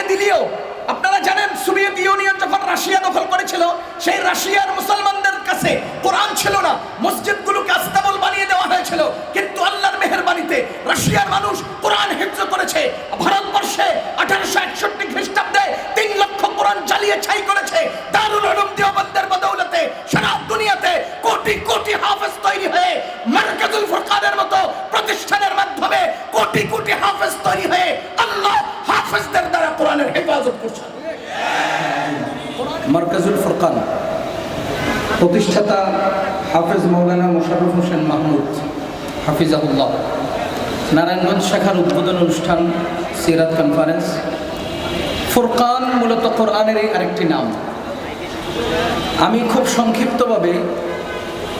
দিলেও আপনারা জানেন সোভিয়েত ইউনিয়ন যখন রাশিয়া দখল করেছিল, সেই রাশিয়ার মুসলমানদের কাছে কোরআন ছিল না, মসজিদগুলোকে আস্তাবল বানিয়ে দেওয়া হয়েছিল। কিন্তু আল্লাহর মেহেরবানিতে রাশিয়ার মানুষ কোরআন হিফজ করেছে। ভারতবর্ষে 1861 খ্রিস্টাব্দে 3 লক্ষ কোরআন জ্বালিয়ে ছাই করেছে। দারুল উলুম দেওবন্দের বদৌলতে সারা দুনিয়াতে কোটি কোটি হাফেজ তৈরি হয়ে মারকাজুল ফুরকানের মতো প্রতিষ্ঠানের মাধ্যমে কোটি কোটি হাফেজ তৈরি হয়ে আল্লাহ হাফেজদের দ্বারা কোরআনের হেফাজত করছে। মারকাজুল ফুরকান প্রতিষ্ঠাতা হাফেজ মৌলানা মোশাররফ হোসেন মাহমুদ হাফিজাহুল্লাহ। নারায়ণগঞ্জ শাখার উদ্বোধন অনুষ্ঠান, সিরাত কনফারেন্স। ফুরকান মূলত কোরআনেরই আরেকটি নাম। আমি খুব সংক্ষিপ্তভাবে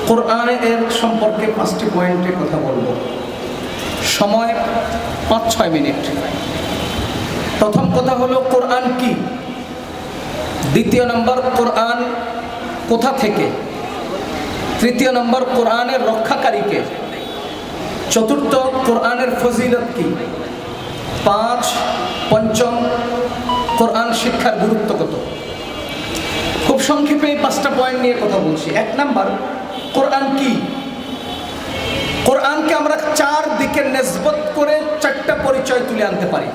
কোরআনের সম্পর্কে 5টি পয়েন্টে কথা বলবো। সময় 5-6 মিনিট। প্রথম কথা হলো কোরআন কি, দ্বিতীয় নম্বর কোরআন কোথা থেকে, তৃতীয় নম্বর কোরআনের রক্ষাকারীকে, চতুর্থ কোরআনের ফজিলত কি, 5 কোরআন শিক্ষার গুরুত্ব কত। খুব সংক্ষেপে এই 5টা পয়েন্ট নিয়ে কথা বলছি। 1 নাম্বার, কোরআন কি। কোরআনকে আমরা 4 দিকে নিসবত করে 4টা পরিচয় তুলে আনতে পারি।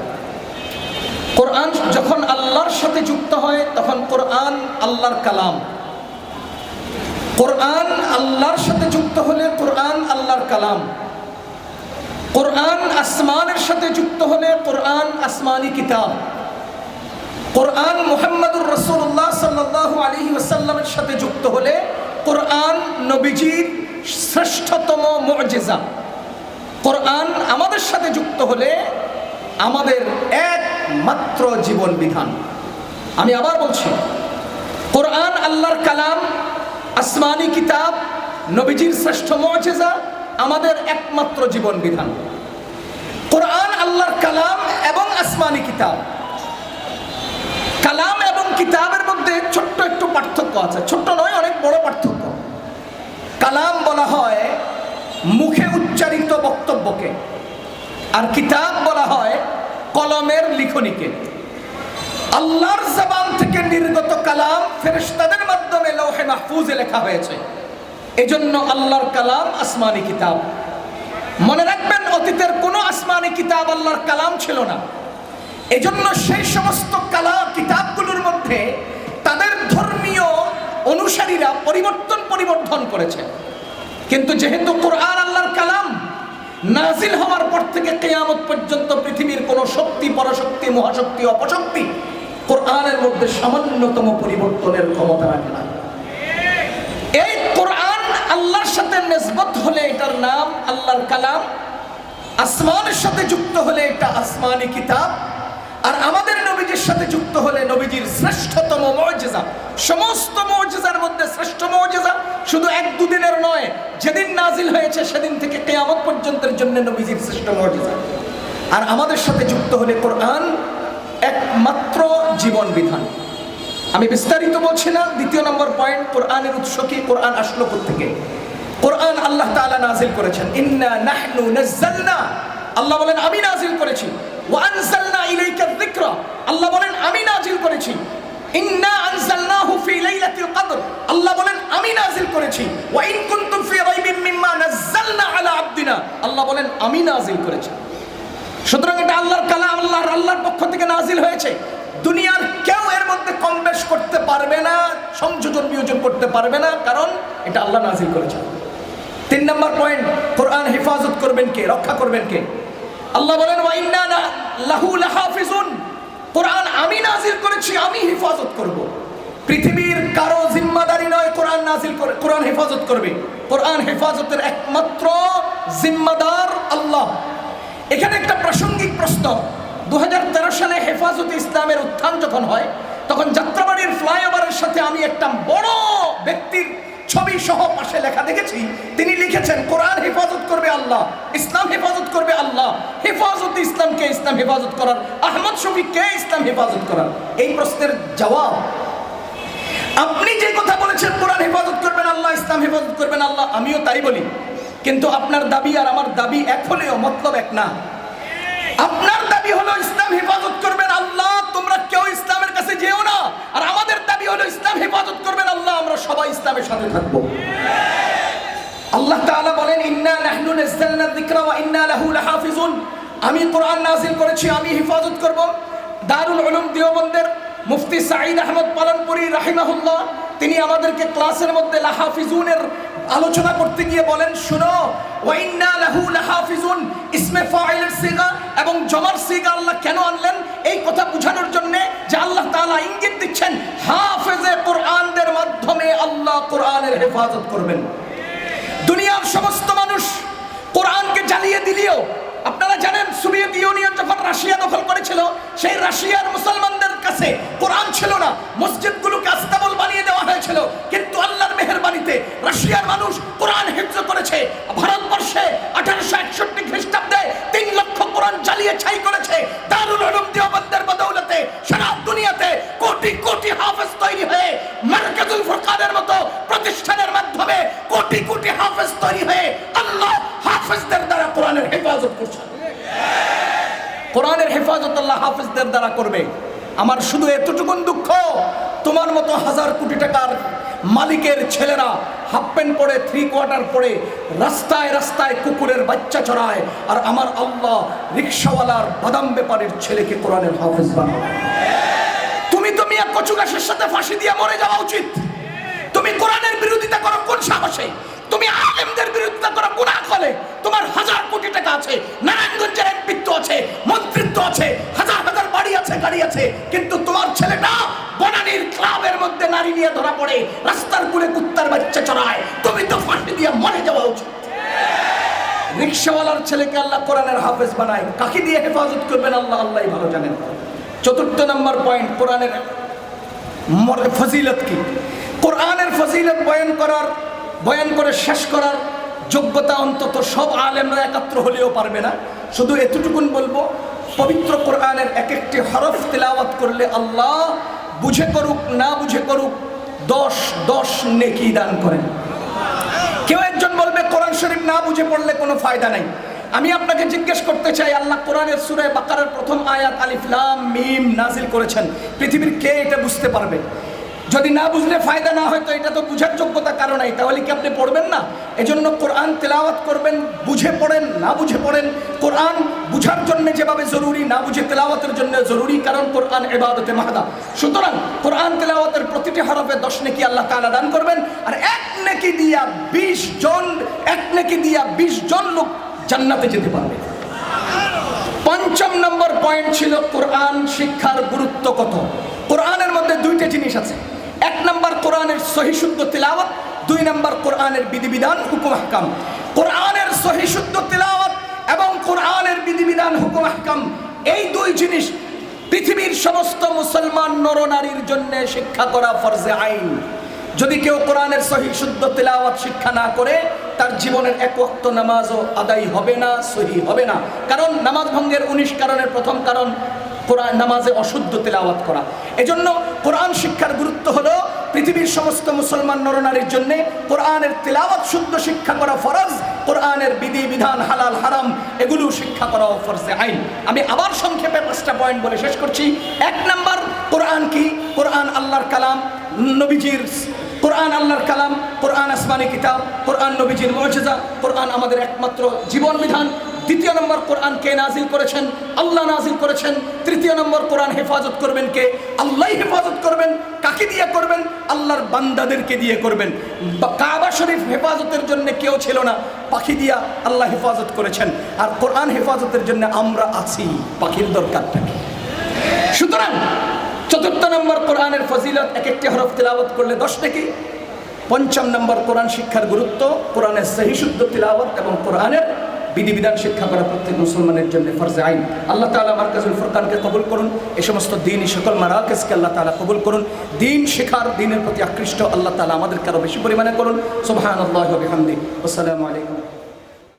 কোরআন যখন আল্লাহর সাথে যুক্ত হয় তখন কোরআন আল্লাহর কালাম। কোরআন আল্লাহর সাথে যুক্ত হলে কোরআন আল্লাহর কালাম। কোরআন আসমানের সাথে যুক্ত হলে কোরআন আসমানি কিতাব। কোরআন মুহাম্মদুর রাসূলুল্লাহ সাল্লাল্লাহু আলাইহি ওয়াসাল্লামের সাথে যুক্ত হলে কোরআন নবীজির শ্রেষ্ঠতম মুজিজা। কোরআন আমাদের সাথে যুক্ত হলে আমাদের একমাত্র জীবন বিধান। আমি আবার বলছি, কোরআন আল্লাহর কালাম, আসমানি কিতাব, নবীজির শ্রেষ্ঠ মুজিজা, আমাদের একমাত্র জীবন বিধান। কোরআন আল্লাহর কালাম এবং আসমানি কিতাব। কালাম এবং কিতাবের মধ্যে ছোট্ট একটু পার্থক্য আছে, ছোট্ট নয়, অনেক বড় পার্থক্য। কালাম বলা হয় মুখে উচ্চারিত বক্তব্যকে, আর কিতাব বলা হয় কলমের লিখনিকে। আল্লাহর জবান থেকে নির্গত কালাম ফেরেশতাদের মাধ্যমে লৌহে মাহফুজে লেখা হয়েছে। এজন্য আল্লাহর কালাম আসমানি কিতাব। মনে রাখবেন, অতীতের কোনো আসমানি কিতাব আল্লাহর কালাম ছিল না। এজন্য সেই সমস্ত কিতাবগুলোর মধ্যে তাদের ধর্মীয় অনুসারীরা পরিবর্ধন করেছে। কিন্তু যেহেতু কোরআন আল্লাহর কালাম, নাজিল হওয়ার পর থেকে কিয়ামত পর্যন্ত পৃথিবীর কোনো শক্তি, পরশক্তি, মহাশক্তি, অপশক্তি কোরআনের মধ্যে সামান্যতম পরিবর্তনের ক্ষমতা রাখে না। এই কোরআন আল্লাহর সাথে নিসবত হলে এটার নাম আল্লাহর কালাম, আসমানের সাথে যুক্ত হলে এটা আসমানি কিতাব, আর আমাদের নবীজির সাথে যুক্ত হলে নবীজির শ্রেষ্ঠতম মুজিজা। সমস্ত মুজিজার মধ্যে শ্রেষ্ঠ মুজিজা শুধু 1-2 দিনের নয়, যেদিন নাজিল হয়েছে সেদিন থেকে কিয়ামত পর্যন্তের জন্য নবীজির শ্রেষ্ঠ মুজিজা। আর আমাদের সাথে যুক্ত হলে কোরআন একমাত্র জীবন বিধান। আমি বিস্তারিত বলছি না। 2 নম্বর পয়েন্ট, কোরআনের উৎস কি, কোরআন আসলো কোত্থেকে। কোরআন আল্লাহ তাআলা নাজিল করেছেন। ইন্না নাহনু নাযালনা, আল্লাহ বলেন আমি নাজিল করেছি। ওয়া আনজালনা ইলাইকা যিকরা, আল্লাহ বলেন আমি নাজিল করেছি। ইন্না আনজালনাহু ফি লাইলাতিল কদর, আল্লাহ বলেন আমি নাজিল করেছি। ওয়া ইন কুনতুম ফি রাইবিন মিম্মা নাযালনা আলা আবদিনা, আল্লাহ বলেন আমি নাজিল করেছি। সুতরাং এটা আল্লাহর কালাম, আল্লাহর পক্ষ থেকে নাজিল হয়েছে। দুনিয়ার কেউ এর মধ্যে কম বেশ করতে পারবে না, সংযোজন বিয়োজন করতে পারবে না, কারণ এটা আল্লাহ নাজিল করেছে। 3 নম্বর পয়েন্ট, কোরআন হেফাজত করবেন কে, রক্ষা করবেন কে? আল্লাহ বলেন ওয়া ইন্না লাহু লাহাফিজুন, কোরআন আমি নাজিল করেছি, আমি হেফাজত করব। পৃথিবীর কারো জিম্মাদারি নয় কোরআন নাজিল করে, কোরআন হেফাজত করবে। কোরআন হেফাজতের একমাত্র জিম্মাদার আল্লাহ। এখানে একটা প্রাসঙ্গিক প্রশ্ন, 2013 সালে হেফাজতে ইসলামের উত্থান যখন হয়, তখন যাত্রাবাড়ির ফ্লাইওভারের সাথে আমি একটা বড় ব্যক্তির ছবি সহ পাশে লেখা দেখেছি। তিনি লিখেছেন কোরআন হেফাজত করবে আল্লাহ, ইসলাম হেফাজত করবে আল্লাহ। হেফাজতে ইসলামকে, ইসলাম হেফাজত করার আহমদ শফিককে ইসলাম হেফাজত করার। এই প্রশ্নের জবাব, আপনি যে কথা বলেছেন কোরআন হেফাজত করবেন আল্লাহ, ইসলাম হেফাজত করবেন আল্লাহ, আমিও তাই বলি। কিন্তু আপনার দাবি আর আমার দাবি এক হলেও মতলব এক না। আপনার দাবি হলো ইসলাম হেফাজত করবেন আল্লাহ, তোমরা আর আমাদের দাবি হলো ইসলাম হেফাজত করবেন আল্লাহ, আমরা সবাই ইসলামের সাথে থাকবো। আল্লাহ তাআলা বলেন, ইন্না নাহনু নাযালনা যিকরা ওয়া ইন্না লাহু লাহাফিজুন। আমি কোরআন নাযিল করেছি, আমি হেফাজত করব। দারুল উলুম দেওবন্দের মুফতি সাঈদ আহমদ পালনপুরি রাহিমাহুল্লাহ তিনি আমাদেরকে ক্লাসের মধ্যে লাহাফিজুনের আলোচনা করতে গিয়ে বলেন, শুনো, ওয়া ইন্না লাহু লাহাফিজুন ইসমে ফাইলের সিগা এবং জমার সিগা আল্লাহ কেন আনলেন? এই কথা বোঝানোর জন্য যে আল্লাহ তাআলা ইঙ্গিত দিচ্ছেন হাফেজে কোরআনদের মাধ্যমে আল্লাহ কোরআনের হেফাজত করবেন। দুনিয়ার সমস্ত মানুষ কোরআনকে জ্বালিয়ে দিলেও, আপনারা জানেন সোভিয়েত ইউনিয়ন যখন রাশিয়া দখল করেছিল, সেই রাশিয়ার মুসলমানদের কাছে কোরআন ছিল না, মসজিদগুলোকে আস্তাবল বানিয়ে দেওয়া হয়েছিল। কিন্তু আল্লাহর মেহেরবানিতে রাশিয়ার মানুষ কোরআন হিফজ করেছে। ভারতবর্ষে 1861 খ্রিস্টাব্দে 3 লক্ষ কোরআন জ্বালিয়ে ছাই করেছে। দারুল উলুম দেওবন্দের বদৌলতে সারা দুনিয়াতে কোটি কোটি হাফেজ তৈরি হয়ে, মারকাজুল ফুরকানের মতো প্রতিষ্ঠানের মাধ্যমে কোটি কোটি হাফেজ তৈরি হয়ে আল্লাহ হাফেজদের দ্বারা কোরআনের হেফাজত করছে। কোরআনের হেফাজত আল্লাহ হাফেজদের দ্বারা করবে। আমার শুধু এতটুকুন দুঃখ, তোমার মতো হাজার কোটি টাকার মালিকের ছেলেরা হাফ প্যান্ট পরে, 3 কোয়ার্টার পরে রাস্তায় রাস্তায় কুকুরের বাচ্চা চড়ায়, আর আমার আল্লাহ রিকশাওয়ালার বাদাম ব্যাপারীর ছেলেকে কোরআনের হাফেজ বানায়। তুমি তো মিয়া কচু গাছের সাথে ফাঁসি দিয়ে মরে যাওয়া উচিত। তুমি কোরআনের বিরোধিতা করো কোন সাহসে? তুমি আলেমদের বিরোধিতা করো কোন আকলে? তোমার হাজার কোটি টাকা আছে, নারায়ণগঞ্জের এমপিত্ব আছে, মন্ত্রিত্ব আছে, হাজার হাজার বাড়ি আছে, গাড়ি আছে, কিন্তু তোমার ছেলেটা বনানীর ক্লাবের মধ্যে নারী নিয়ে ধরা পড়ে, রাস্তার কুলে কুত্তার বাচ্চা চড়ায়। তুমি তো ফাঁসি দিয়ে মরে যাওয়া উচিত। রিকশাওয়ালার ছেলেকে আল্লাহ কোরআনের হাফেজ বানায়, কাকে দিয়ে হেফাজত করবেন আল্লাহ আল্লাহই ভালো জানেন। 4 নম্বর পয়েন্ট, কোরআনের ফজিলত কি? কোরআনের ফজিলত বয়ান করে শেষ করার যোগ্যতা অন্তত সব আলেমরা একাত্র হলেও পারবে না। শুধু এতটুকুন বলবো, পবিত্র কোরআনের এক একটি হরফ তেলাওয়াত করলে আল্লাহ বুঝে করুক না বুঝে করুক 10 নেকি দান করেন। কেউ একজন বলবে কোরআন শরীফ না বুঝে পড়লে কোনো ফায়দা নাই। আমি আপনাকে জিজ্ঞেস করতে চাই, আল্লাহ কোরআনের সূরা বাকারার প্রথম আয়াত আলিফ লাম মিম নাজিল করেছেন, পৃথিবীর কে এটা বুঝতে পারবে? যদি না বুঝলে ফায়দা না হয় তো এটা তো বুঝার যোগ্যতা কারো নাই, তাহলে কি আপনি পড়বেন না? এজন্য কোরআন তেলাওয়াত করবেন, বুঝে পড়েন না বুঝে পড়েন। কোরআন বুঝার জন্য যেভাবে জরুরি, না বুঝে তেলাওয়াতের জন্য জরুরি, কারণ কোরআন ইবাদতে মাহদা। সুতরাং কোরআন তেলাওয়াতের প্রতিটি হরফে 10 নেকি আল্লাহ তাআলা দান করবেন, আর এক নেকি দিয়া 20 জন লোক জান্নাতে যেতে পারবে। 5 নম্বর পয়েন্ট ছিল কোরআন শিক্ষার গুরুত্ব কত। কোরআনের মধ্যে 2টা জিনিস আছে। 1 নম্বর কোরআনের সহি শুদ্ধ তিলাওয়াত, 2 নম্বর কোরআনের বিধিবিধান হুকুম আহকাম। কোরআনের সহি শুদ্ধ তিলাওয়াত এবং কোরআনের বিধিবিধান হুকুম আহকাম, এই 2 জিনিস পৃথিবীর সমস্ত মুসলমান নরনারীর জন্য শিক্ষা করা ফরজে আইন। যদি কেউ কোরআনের সহি শুদ্ধ তিলাওয়াত শিক্ষা না করে, তার জীবনের 1 ওয়াক্ত নামাজও আদায় হবে না, সহি হবে না। কারণ নামাজ ভঙ্গের 19 কারণের প্রথম কারণ কোরআন নামাজে অশুদ্ধ তেলাওয়াত করা। এজন্য কোরআন শিক্ষার গুরুত্ব হলো পৃথিবীর সমস্ত মুসলমান নরনারীর জন্য কোরআনের তেলাওয়াত শুদ্ধ শিক্ষা করা ফরজ, কোরআনের বিধি বিধান হালাল হারাম এগুলো শিক্ষা করা ফরজে আইন। আমি আবার সংক্ষেপে 5টা পয়েন্ট বলে শেষ করছি। 1 নম্বর, কোরআন কি? কোরআন আল্লাহর কালাম, নবীজির কোরআন আল্লাহর কালাম, কোরআন আসমানি কিতাব, কোরআন নবীজির মুজিজা, কোরআন আমাদের একমাত্র জীবন বিধান। 2 নম্বর, কোরআন কে নাজিল করেছেন? আল্লাহ নাজিল করেছেন। 3 নম্বর, কোরআন হেফাজত করবেন কে? আল্লাহই হেফাজত করবেন। কাকে দিয়ে করবেন? আল্লাহর বান্দাদেরকে দিয়ে করবেন। কাবা শরীফ হেফাজতের জন্য কেউ ছিল না, পাখি দিয়া আল্লাহ হেফাজত করেছেন। আর কোরআন হেফাজতের জন্য আমরা আছি, পাখির দরকারটা কি? সুতরাং 4 নম্বর, কোরআনের ফজিলত, এক একটি হরফ তেলাওয়াত করলে 10 নেকি। 5 নম্বর, কোরআন শিক্ষার গুরুত্ব, কোরআনের সহি শুদ্ধ তিলাওয়াত এবং কোরআনের বিধিবিধান শিক্ষা করা প্রত্যেক মুসলমানের জন্য ফরজে আইন। আল্লাহ তাআলা মারকাজুল ফুরকানকে কবুল করুন। এই সমস্ত দ্বীনি সকল মারাকিজকে আল্লাহ তাআলা কবুল করুন। দ্বীন শেখার, দ্বীনের প্রতি আকৃষ্ট আল্লাহ তাআলা আমাদেরকে আরো বেশি পরিমাণে করুন। সুবহানাল্লাহি ওয়া বিহামদিহি। আসসালামু আলাইকুম।